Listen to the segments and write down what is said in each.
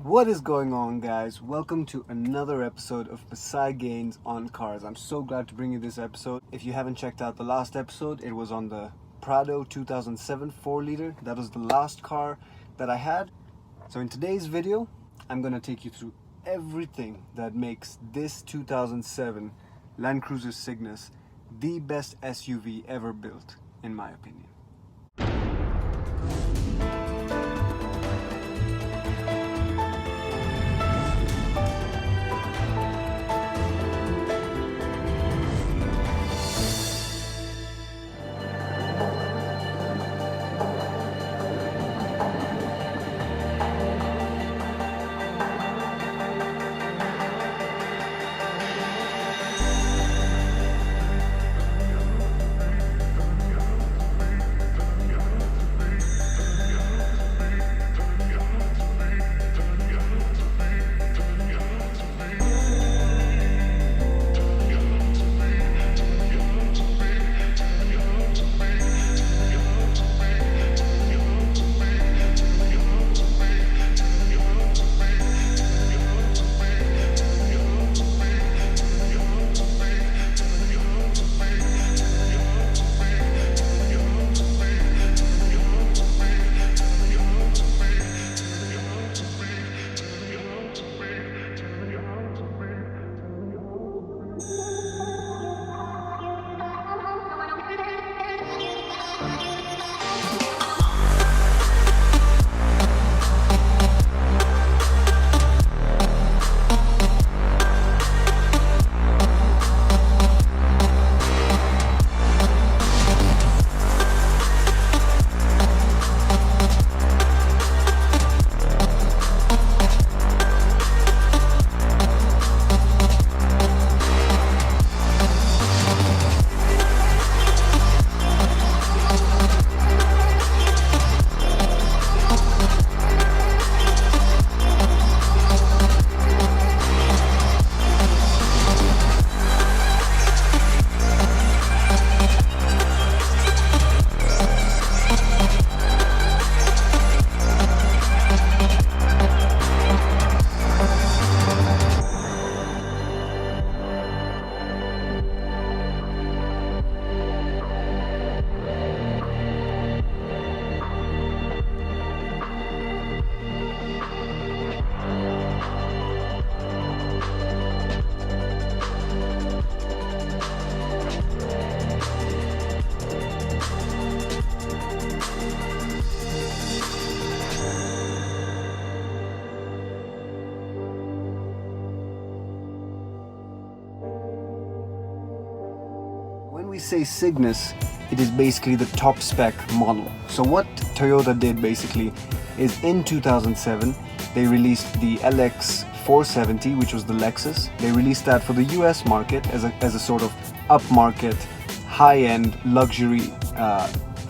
What is going on, guys? Welcome to another episode of Beside Gains on Cars. I'm so glad to bring you this episode. If you haven't checked out the last episode, it was on the Prado 2007 4-liter. That was the last car that I had. So in today's video, I'm gonna take you through everything that makes this 2007 Land Cruiser Cygnus the best SUV ever built, in my opinion. When we say Cygnus, it is basically the top spec model. So what Toyota did basically is in 2007 they released the LX470, which was the Lexus. They released that for the US market as a sort of upmarket, high-end luxury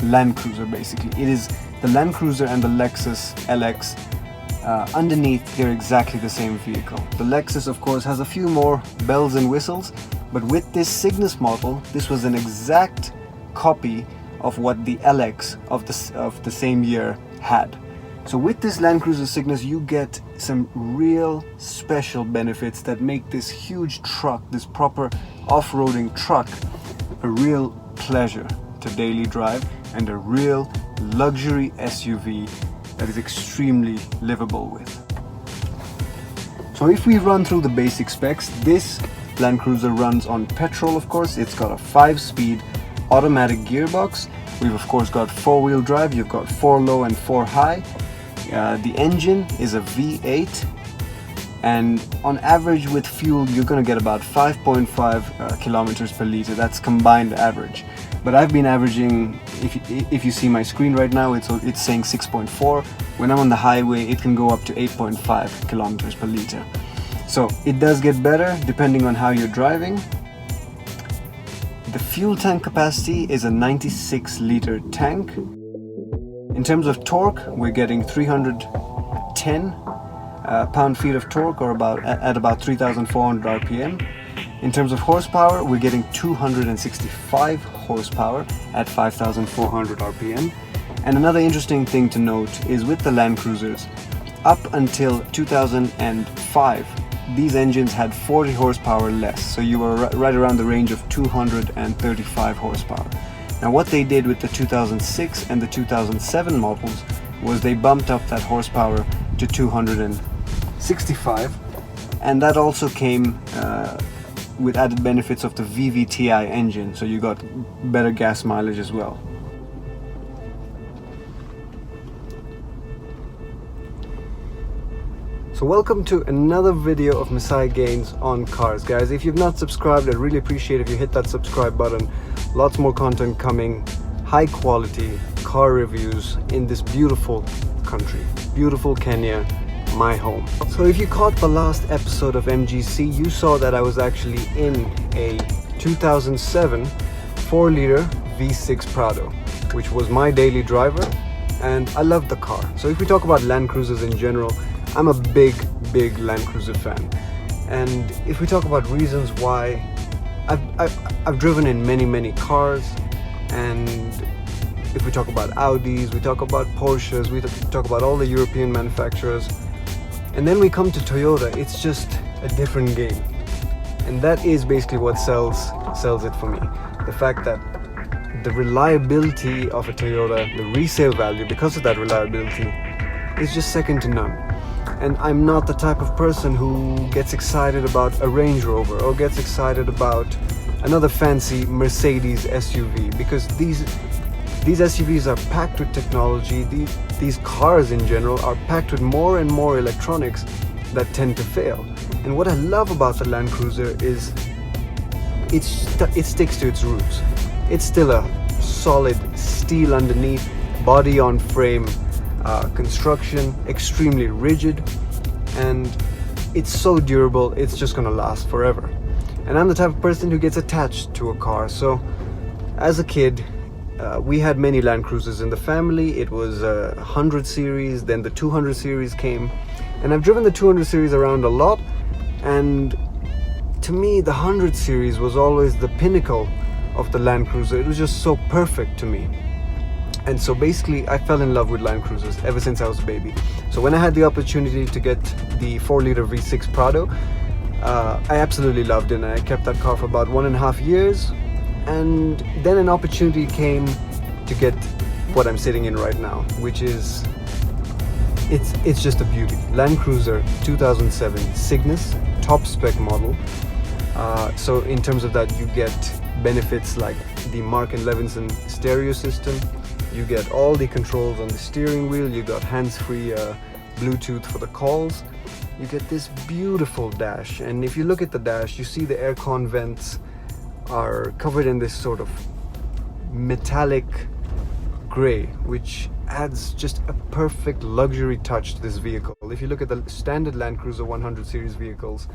Land Cruiser basically. It is the Land Cruiser and the Lexus LX. Underneath, they're exactly the same vehicle. The Lexus, of course, has a few more bells and whistles, but with this Cygnus model, this was an exact copy of what the LX of the same year had. So with this Land Cruiser Cygnus, you get some real special benefits that make this huge truck, this proper off-roading truck, a real pleasure to daily drive and a real luxury SUV that is extremely livable with. So if we run through the basic specs, this Land Cruiser runs on petrol, of course. It's got a 5-speed automatic gearbox. We've of course got 4-wheel drive, you've got 4 low and 4 high. The engine is a V8, and on average with fuel you're gonna get about 5.5 kilometers per liter. That's combined average. But I've been averaging, if you see my screen right now, it's saying 6.4. When I'm on the highway, it can go up to 8.5 kilometers per liter. So it does get better depending on how you're driving. The fuel tank capacity is a 96-liter tank. In terms of torque, we're getting 310 pound-feet of torque, or at about 3,400 RPM. In terms of horsepower, we're getting 265 horsepower at 5,400 RPM. And another interesting thing to note is with the Land Cruisers, up until 2005, these engines had 40 horsepower less, so you were right around the range of 235 horsepower. Now what they did with the 2006 and the 2007 models was they bumped up that horsepower to 265, and that also came with added benefits of the VVTi engine, so you got better gas mileage as well. So welcome to another video of Messiah Gains on cars, guys. If you've not subscribed, I'd really appreciate if you hit that subscribe button. Lots more content coming, high quality car reviews in this beautiful country, beautiful Kenya, my home. So if you caught the last episode of MGC, you saw that I was actually in a 2007 4-liter V6 Prado, which was my daily driver, and I loved the car. So if we talk about Land Cruisers in general, I'm a big Land Cruiser fan. And if we talk about reasons why, I've driven in many cars, and if we talk about Audis, we talk about Porsches, we talk about all the European manufacturers, and then we come to Toyota, it's just a different game. And that is basically what sells it for me. The fact that the reliability of a Toyota, the resale value because of that reliability, is just second to none. And I'm not the type of person who gets excited about a Range Rover or gets excited about another fancy Mercedes SUV, because these SUVs are packed with technology. These cars in general are packed with more and more electronics that tend to fail. And what I love about the Land Cruiser is it sticks to its roots. It's still a solid steel underneath, body on frame construction, extremely rigid, and it's so durable, it's just gonna last forever. And I'm the type of person who gets attached to a car. So as a kid, we had many Land Cruisers in the family. It was a 100 series, then the 200 series came, and I've driven the 200 series around a lot, and to me the 100 series was always the pinnacle of the Land Cruiser. It was just so perfect to me. And so basically I fell in love with Land Cruisers ever since I was a baby. So when I had the opportunity to get the 4-liter V6 Prado, I absolutely loved it, and I kept that car for about 1.5 years. And then an opportunity came to get what I'm sitting in right now, which is, it's just a beauty. Land Cruiser 2007 Cygnus, top spec model. So in terms of that, you get benefits like the Mark & Levinson stereo system. You get all the controls on the steering wheel. You got hands-free Bluetooth for the calls. You get this beautiful dash, and if you look at the dash, you see the aircon vents are covered in this sort of metallic gray, which adds just a perfect luxury touch to this vehicle. If you look at the standard Land Cruiser 100 series vehicles,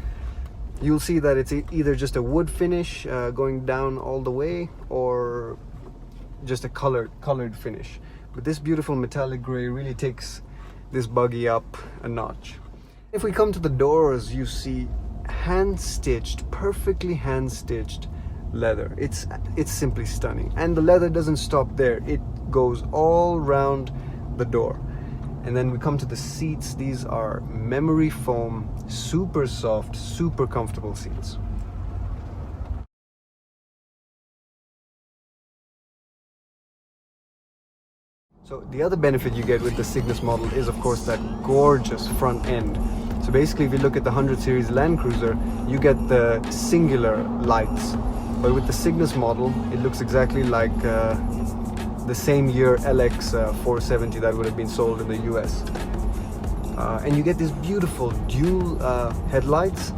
you'll see that it's either just a wood finish going down all the way, or just a colored finish. But this beautiful metallic gray really takes this buggy up a notch. If we come to the doors, you see perfectly hand-stitched leather. It's simply stunning. And the leather doesn't stop there. It goes all round the door. And then we come to the seats. These are memory foam, super soft, super comfortable seats. So the other benefit you get with the Cygnus model is, of course, that gorgeous front end. So basically, if you look at the 100 series Land Cruiser, you get the singular lights. But with the Cygnus model, it looks exactly like the same year LX470 that would have been sold in the US. And you get this beautiful dual headlights,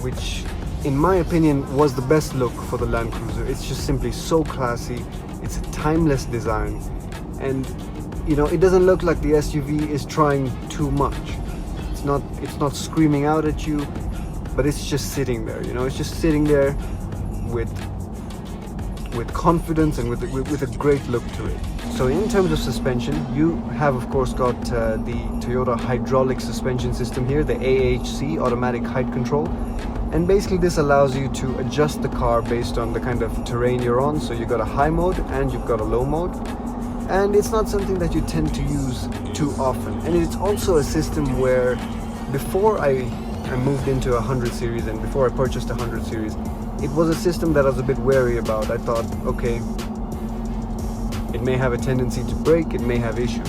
which in my opinion was the best look for the Land Cruiser. It's just simply so classy. It's a timeless design. And you know, it doesn't look like the SUV is trying too much. It's not screaming out at you, but it's just sitting there. You know, it's just sitting there with confidence and with a great look to it. So in terms of suspension, you have of course got the Toyota hydraulic suspension system here, the AHC, automatic height control. And basically this allows you to adjust the car based on the kind of terrain you're on. So you've got a high mode and you've got a low mode. and it's not something that you tend to use too often. And it's also a system where before I moved into a 100 series and before I purchased a 100 series, it was a system that I was a bit wary about. I thought, okay, it may have a tendency to break, it may have issues.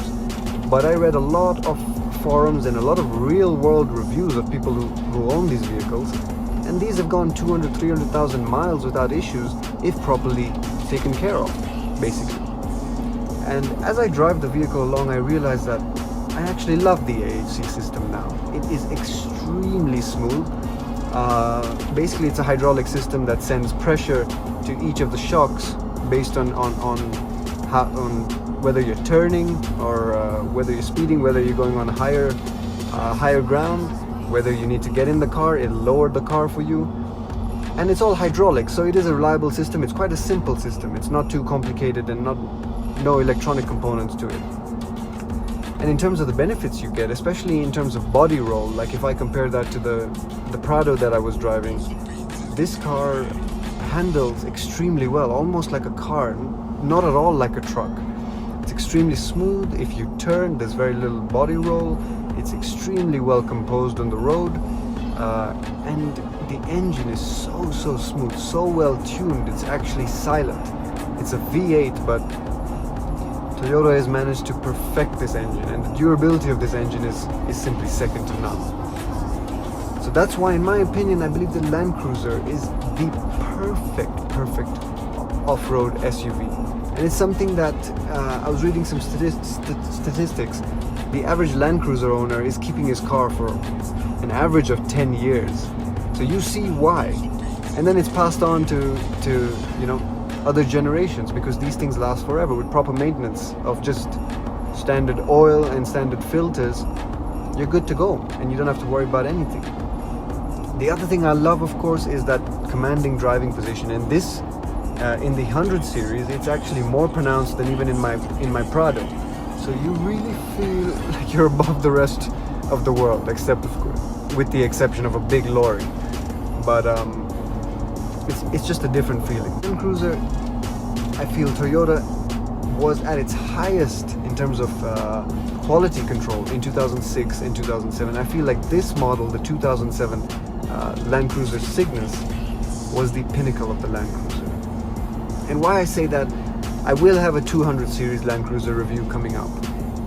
But I read a lot of forums and a lot of real-world reviews of people who own these vehicles, and these have gone 200, 300,000 miles without issues if properly taken care of, basically. And as I drive the vehicle along, I realize that I actually love the AHC system now. It is extremely smooth. Basically, it's a hydraulic system that sends pressure to each of the shocks based on whether you're turning or whether you're speeding, whether you're going on higher ground, whether you need to get in the car, it'll lower the car for you. And it's all hydraulic, so it is a reliable system. It's quite a simple system. It's not too complicated and no electronic components to it. And in terms of the benefits you get, especially in terms of body roll, like if I compare that to the Prado that I was driving, this car handles extremely well, almost like a car, not at all like a truck. It's extremely smooth. If you turn, there's very little body roll. It's extremely well composed on the road, and the engine is so smooth, so well tuned. It's actually silent. It's a V8, but Toyota has managed to perfect this engine, and the durability of this engine is simply second to none. So that's why, in my opinion, I believe the Land Cruiser is the perfect off-road SUV. And it's something that I was reading some statistics. The average Land Cruiser owner is keeping his car for an average of 10 years. So you see why. And then it's passed on to other generations, because these things last forever with proper maintenance of just standard oil and standard filters. You're good to go and you don't have to worry about anything. The other thing I love, of course, is that commanding driving position, and this in the 100 series it's actually more pronounced than even in my Prado. So you really feel like you're above the rest of the world, except with the exception of a big lorry. But it's just a different feeling. Land Cruiser, I feel Toyota was at its highest in terms of quality control in 2006 and 2007. I feel like this model, the 2007 Land Cruiser Cygnus, was the pinnacle of the Land Cruiser. And why I say that, I will have a 200 series Land Cruiser review coming up,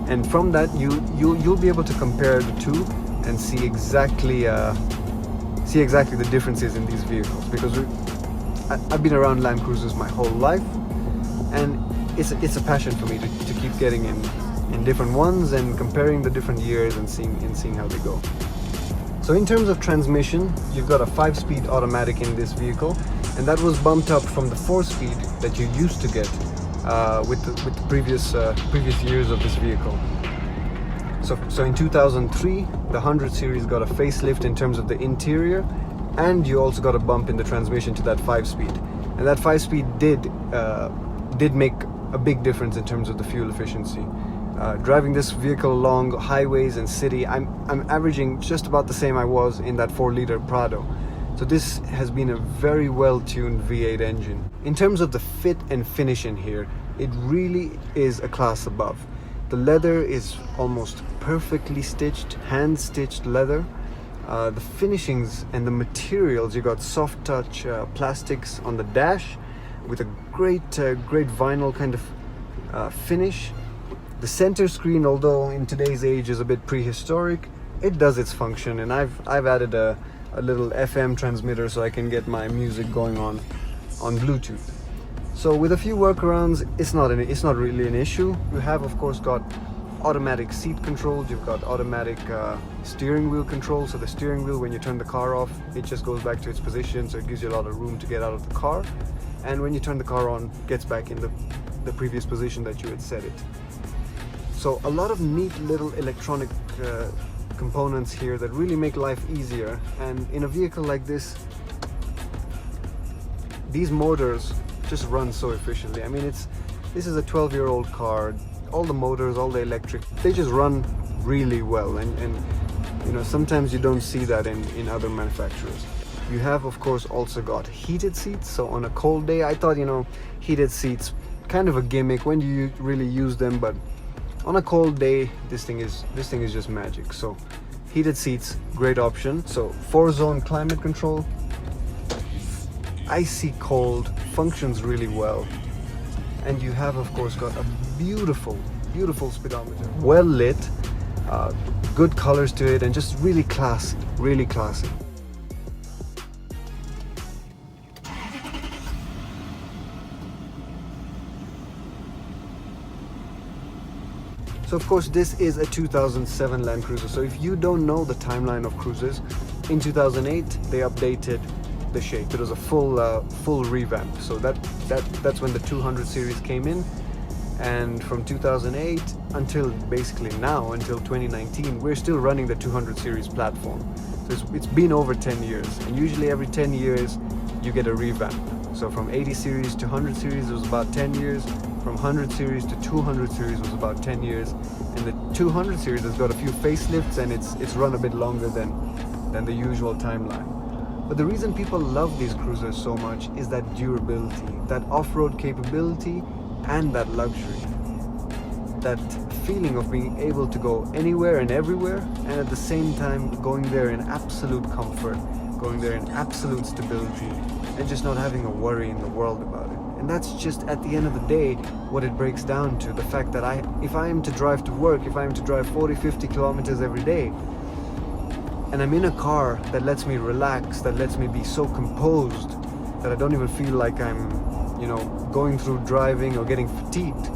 and from that you'll be able to compare the two and see exactly the differences in these vehicles, because I've been around Land Cruisers my whole life, and it's a passion for me to keep getting in different ones and comparing the different years and seeing how they go. So in terms of transmission, you've got a 5-speed automatic in this vehicle, and that was bumped up from the 4-speed that you used to get with the previous years of this vehicle. So in 2003, the 100 series got a facelift in terms of the interior, and you also got a bump in the transmission to that 5-speed. And that 5-speed did make a big difference in terms of the fuel efficiency. Driving this vehicle along highways and city, I'm averaging just about the same I was in that 4-liter Prado. So this has been a very well-tuned V8 engine. In terms of the fit and finish in here, it really is a class above. The leather is almost perfectly stitched, hand-stitched leather. The finishings and the materials, you got soft touch plastics on the dash with a great vinyl kind of finish. The center screen, although in today's age is a bit prehistoric, it does its function, and I've added a little FM transmitter so I can get my music going on Bluetooth. So with a few workarounds, it's not really an issue. You have, of course, got automatic seat controls, you've got automatic steering wheel control, so the steering wheel, when you turn the car off, it just goes back to its position, so it gives you a lot of room to get out of the car, and when you turn the car on, gets back in the previous position that you had set it. So a lot of neat little electronic components here that really make life easier, and in a vehicle like this, these motors just run so efficiently. I mean, this is a 12-year-old car. All the motors, all the electric, they just run really well, and you know, sometimes you don't see that in other manufacturers. You have, of course, also got heated seats, so on a cold day, I thought, you know, heated seats kind of a gimmick when you really use them, but on a cold day, this thing is just magic. So heated seats, great option. So 4-zone climate control, icy cold, functions really well. And you have of course got a beautiful speedometer, well lit, good colors to it, and just really classy. So of course this is a 2007 Land Cruiser. So if you don't know the timeline of cruisers, in 2008 they updated the shape. It was a full revamp. So that's when the 200 series came in, and from 2008 until basically now, until 2019, we're still running the 200 series platform. So it's been over 10 years, and usually every 10 years you get a revamp. So from 80 series to 100 series was about 10 years. From 100 series to 200 series was about 10 years, and the 200 series has got a few facelifts, and it's run a bit longer than the usual timeline. But the reason people love these cruisers so much is that durability, that off-road capability, and that luxury. That feeling of being able to go anywhere and everywhere, and at the same time going there in absolute comfort, going there in absolute stability, and just not having a worry in the world about it. And that's just, at the end of the day, what it breaks down to. The fact that if I am to drive to work, if I am to drive 40-50 kilometers every day, and I'm in a car that lets me relax, that lets me be so composed that I don't even feel like I'm, going through driving or getting fatigued,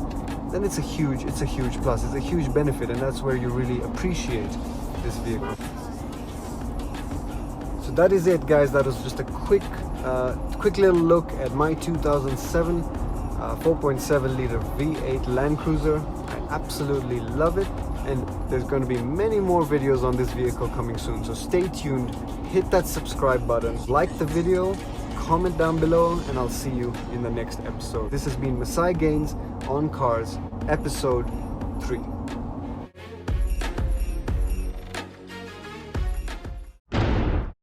then it's a huge plus, it's a huge benefit, and that's where you really appreciate this vehicle. So that is it, guys. That was just a quick little look at my 2007 4.7 liter V8 Land Cruiser. I absolutely love it, and there's going to be many more videos on this vehicle coming soon, so stay tuned. Hit that subscribe button, like the video, comment down below, and I'll see you in the next episode. This has been Masai Gaines on Cars, episode 3.